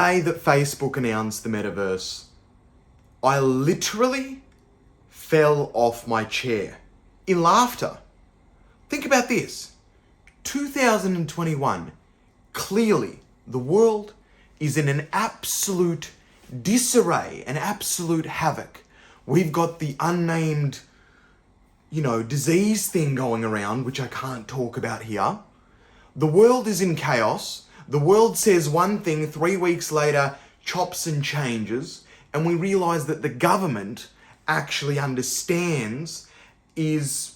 day that Facebook announced the metaverse, I literally fell off my chair in laughter. Think about this. 2021, clearly the world is in an absolute disarray, an absolute havoc. We've got the unnamed, disease thing going around, which I can't talk about here. The world is in chaos. The world says one thing, 3 weeks later, chops and changes, and we realize that the government actually is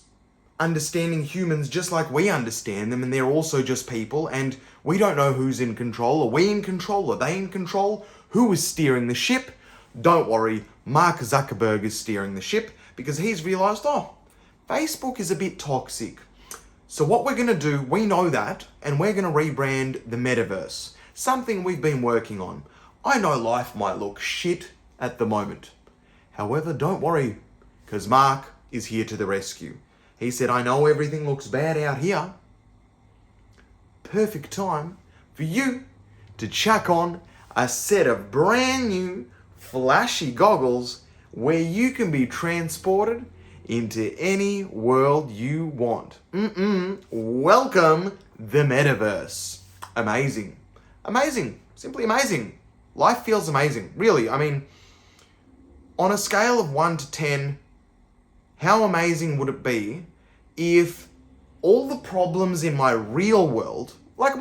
understanding humans just like we understand them, and they're also just people, and we don't know who's in control. Are we in control? Are they in control? Who is steering the ship? Don't worry, Mark Zuckerberg is steering the ship because he's realized, Facebook is a bit toxic. So what we're going to do, we know that, and we're going to rebrand the metaverse. Something we've been working on. I know life might look shit at the moment. However, don't worry, because Mark is here to the rescue. He said, I know everything looks bad out here. Perfect time for you to chuck on a set of brand new flashy goggles where you can be transported into any world you want. Welcome the metaverse. Amazing. Amazing. Simply amazing. Life feels amazing. Really, on a scale of 1 to 10, how amazing would it be if all the problems in my real world, like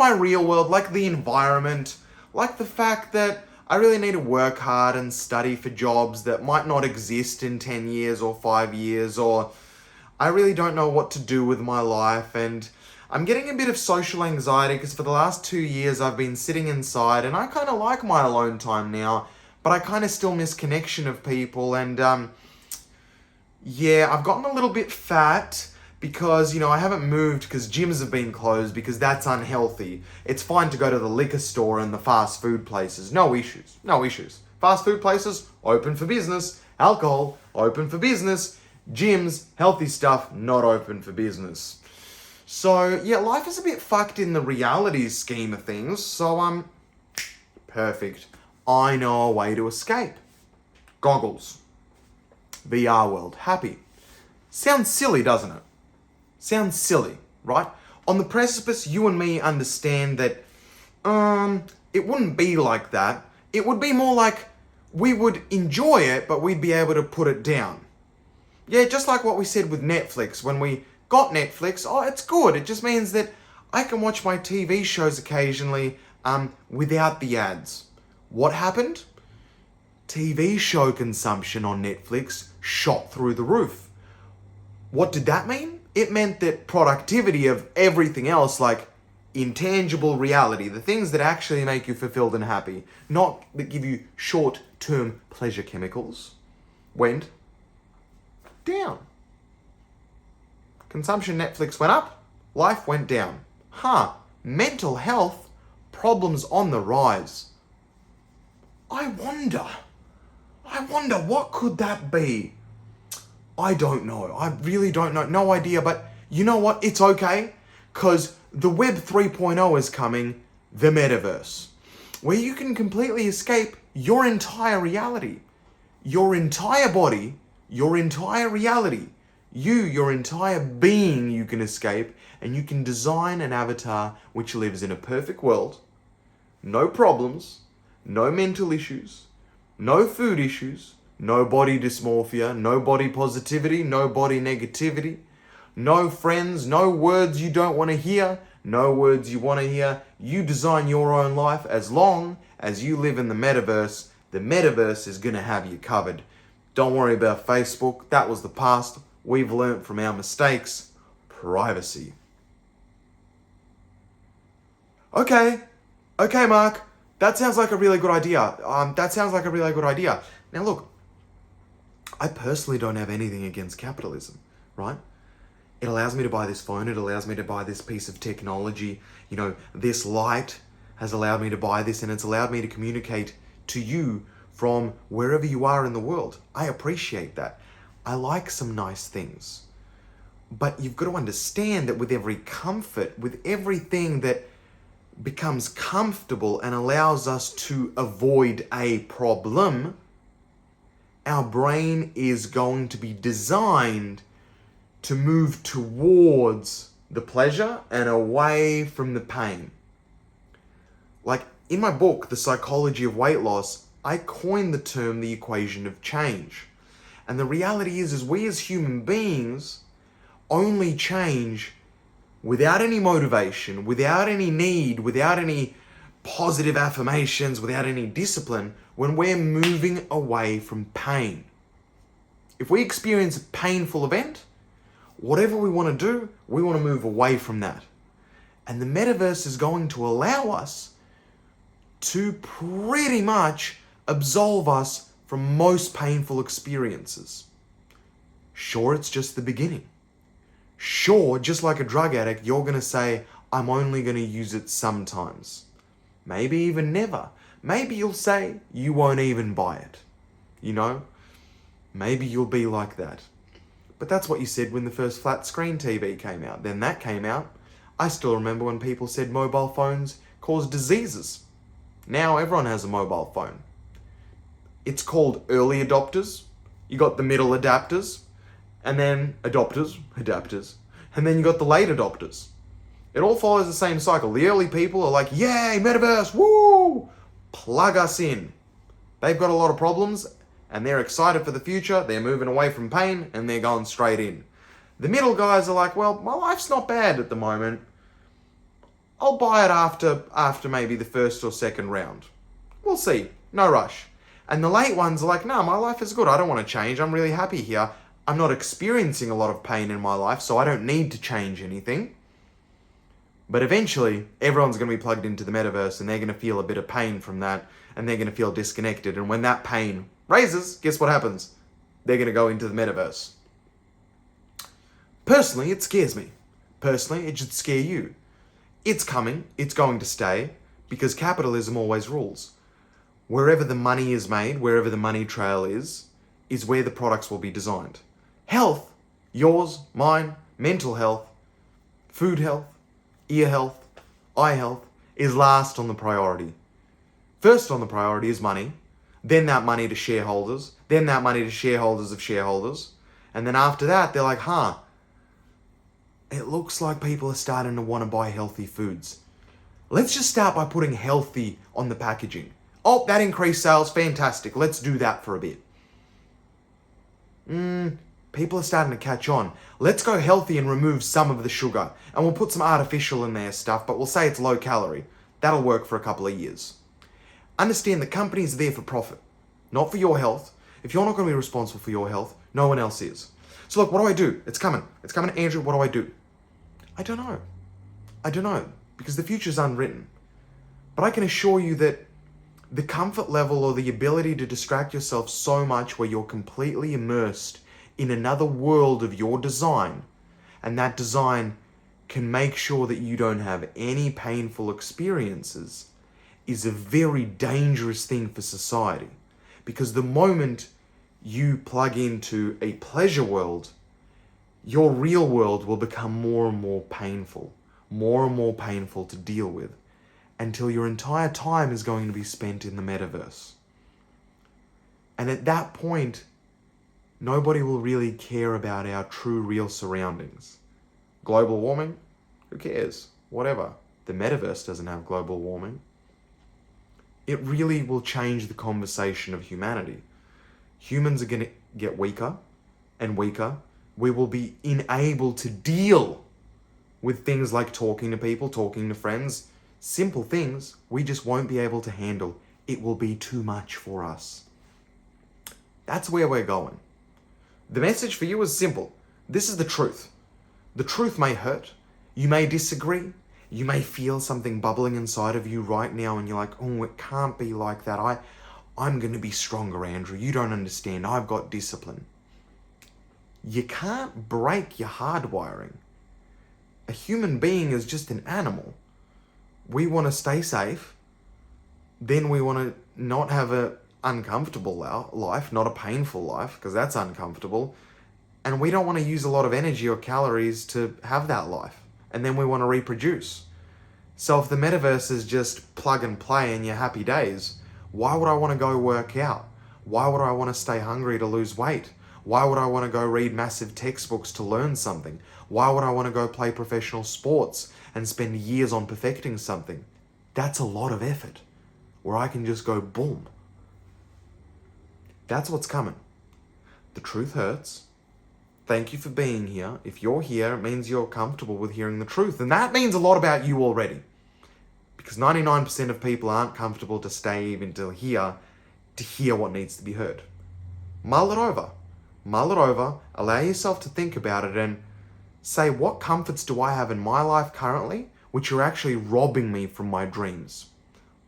the environment, like the fact that I really need to work hard and study for jobs that might not exist in 10 years or 5 years, or I really don't know what to do with my life, and I'm getting a bit of social anxiety because for the last 2 years I've been sitting inside, and I kind of like my alone time now, but I kind of still miss connection of people, and I've gotten a little bit fat because, I haven't moved because gyms have been closed because that's unhealthy. It's fine to go to the liquor store and the fast food places. No issues. Fast food places, open for business. Alcohol, open for business. Gyms, healthy stuff, not open for business. So, life is a bit fucked in the reality scheme of things. So, perfect. I know a way to escape. Goggles. VR world. Happy. Sounds silly, doesn't it? Sounds silly, right? On the precipice, you and me understand that it wouldn't be like that. It would be more like we would enjoy it, but we'd be able to put it down. Yeah, just like what we said with Netflix. When we got Netflix, it's good. It just means that I can watch my TV shows occasionally without the ads. What happened? TV show consumption on Netflix shot through the roof. What did that mean? It meant that productivity of everything else, like intangible reality, the things that actually make you fulfilled and happy, not that give you short-term pleasure chemicals, went down. Consumption Netflix went up, life went down. Mental health problems on the rise. I wonder, what could that be? I don't know. I really don't know. No idea. But you know what? It's okay. Because the Web 3.0 is coming, the metaverse, where you can completely escape your entire reality. Your entire body, your entire reality. Your entire being you can escape, and you can design an avatar which lives in a perfect world. No problems, no mental issues, no food issues, no body dysmorphia, no body positivity, no body negativity, no friends, no words you don't want to hear, no words you want to hear. You design your own life. As long as you live in the metaverse is going to have you covered. Don't worry about Facebook. That was the past. We've learnt from our mistakes. Privacy. Okay, Mark. That sounds like a really good idea. Now look, I personally don't have anything against capitalism, right? It allows me to buy this phone. It allows me to buy this piece of technology. This light has allowed me to buy this, and it's allowed me to communicate to you from wherever you are in the world. I appreciate that. I like some nice things. But you've got to understand that with every comfort, with everything that becomes comfortable and allows us to avoid a problem, our brain is going to be designed to move towards the pleasure and away from the pain. Like in my book, The Psychology of Weight Loss, I coined the term the equation of change. And the reality is we as human beings only change without any motivation, without any need, without any positive affirmations, without any discipline, when we're moving away from pain. If we experience a painful event, whatever we want to do, we want to move away from that. And the metaverse is going to allow us to pretty much absolve us from most painful experiences. Sure, it's just the beginning. Sure, just like a drug addict, you're going to say, I'm only going to use it sometimes. Maybe even never. Maybe you'll say you won't even buy it. You know? Maybe you'll be like that. But that's what you said when the first flat screen TV came out. Then that came out. I still remember when people said mobile phones cause diseases. Now everyone has a mobile phone. It's called early adopters. You got the middle adapters. And then adopters, and then you got the late adopters. It all follows the same cycle. The early people are like, yay, metaverse, woo, plug us in. They've got a lot of problems and they're excited for the future. They're moving away from pain and they're going straight in. The middle guys are like, well, my life's not bad at the moment. I'll buy it after maybe the first or second round. We'll see, no rush. And the late ones are like, no, my life is good. I don't want to change. I'm really happy here. I'm not experiencing a lot of pain in my life, so I don't need to change anything. But eventually, everyone's going to be plugged into the metaverse and they're going to feel a bit of pain from that and they're going to feel disconnected. And when that pain raises, guess what happens? They're going to go into the metaverse. Personally, it scares me. Personally, it should scare you. It's coming. It's going to stay because capitalism always rules. Wherever the money is made, wherever the money trail is where the products will be designed. Health, yours, mine, mental health, food health, ear health, eye health, is last on the priority. First on the priority is money, then that money to shareholders, then that money to shareholders of shareholders, and then after that, they're like, it looks like people are starting to want to buy healthy foods. Let's just start by putting healthy on the packaging. Oh, that increased sales, fantastic. Let's do that for a bit. People are starting to catch on. Let's go healthy and remove some of the sugar. And we'll put some artificial in there stuff, but we'll say it's low calorie. That'll work for a couple of years. Understand that companies are there for profit, not for your health. If you're not going to be responsible for your health, no one else is. So look, what do I do? It's coming. It's coming, Andrew. What do I do? I don't know. Because the future's unwritten. But I can assure you that the comfort level or the ability to distract yourself so much where you're completely immersed in another world of your design, and that design can make sure that you don't have any painful experiences, is a very dangerous thing for society. Because the moment you plug into a pleasure world, your real world will become more and more painful to deal with, until your entire time is going to be spent in the metaverse. And at that point, nobody will really care about our true, real surroundings. Global warming? Who cares? Whatever. The metaverse doesn't have global warming. It really will change the conversation of humanity. Humans are going to get weaker and weaker. We will be unable to deal with things like talking to people, talking to friends. Simple things we just won't be able to handle. It will be too much for us. That's where we're going. The message for you is simple. This is the truth. The truth may hurt. You may disagree. You may feel something bubbling inside of you right now and you're like, oh, it can't be like that. I'm going to be stronger, Andrew. You don't understand. I've got discipline. You can't break your hardwiring. A human being is just an animal. We want to stay safe. Then we want to not have an uncomfortable life, not a painful life, because that's uncomfortable. And we don't want to use a lot of energy or calories to have that life. And then we want to reproduce. So if the metaverse is just plug and play in your happy days, why would I want to go work out? Why would I want to stay hungry to lose weight? Why would I want to go read massive textbooks to learn something? Why would I want to go play professional sports and spend years on perfecting something? That's a lot of effort, where I can just go boom. That's what's coming. The truth hurts. Thank you for being here. If you're here, it means you're comfortable with hearing the truth. And that means a lot about you already. Because 99% of people aren't comfortable to stay even till here to hear what needs to be heard. Mull it over. Mull it over. Allow yourself to think about it and say, what comforts do I have in my life currently which are actually robbing me from my dreams?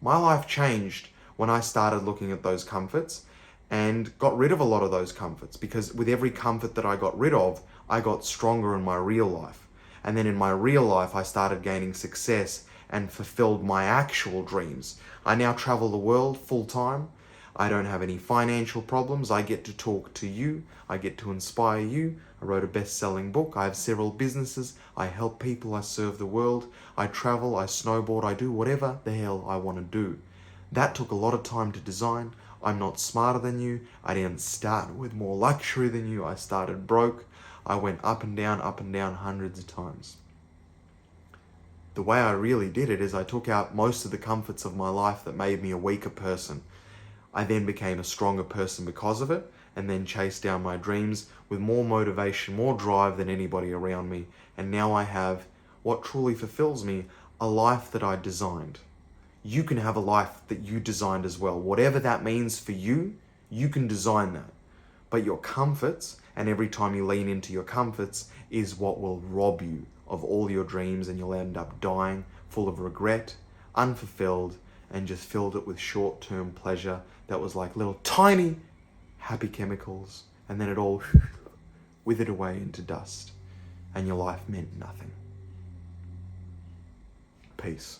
My life changed when I started looking at those comforts and got rid of a lot of those comforts, because with every comfort that I got rid of, I got stronger in my real life. And then in my real life, I started gaining success and fulfilled my actual dreams. I now travel the world full time. I don't have any financial problems. I get to talk to you. I get to inspire you. I wrote a best-selling book. I have several businesses. I help people. I serve the world. I travel. I snowboard. I do whatever the hell I want to do. That took a lot of time to design. I'm not smarter than you. I didn't start with more luxury than you. I started broke. I went up and down hundreds of times. The way I really did it is I took out most of the comforts of my life that made me a weaker person. I then became a stronger person because of it, and then chased down my dreams with more motivation, more drive than anybody around me. And now I have what truly fulfills me, a life that I designed. You can have a life that you designed as well. Whatever that means for you, you can design that. But your comforts, and every time you lean into your comforts, is what will rob you of all your dreams, and you'll end up dying full of regret, unfulfilled, and just filled it with short-term pleasure that was like little tiny happy chemicals, and then it all withered away into dust, and your life meant nothing. Peace.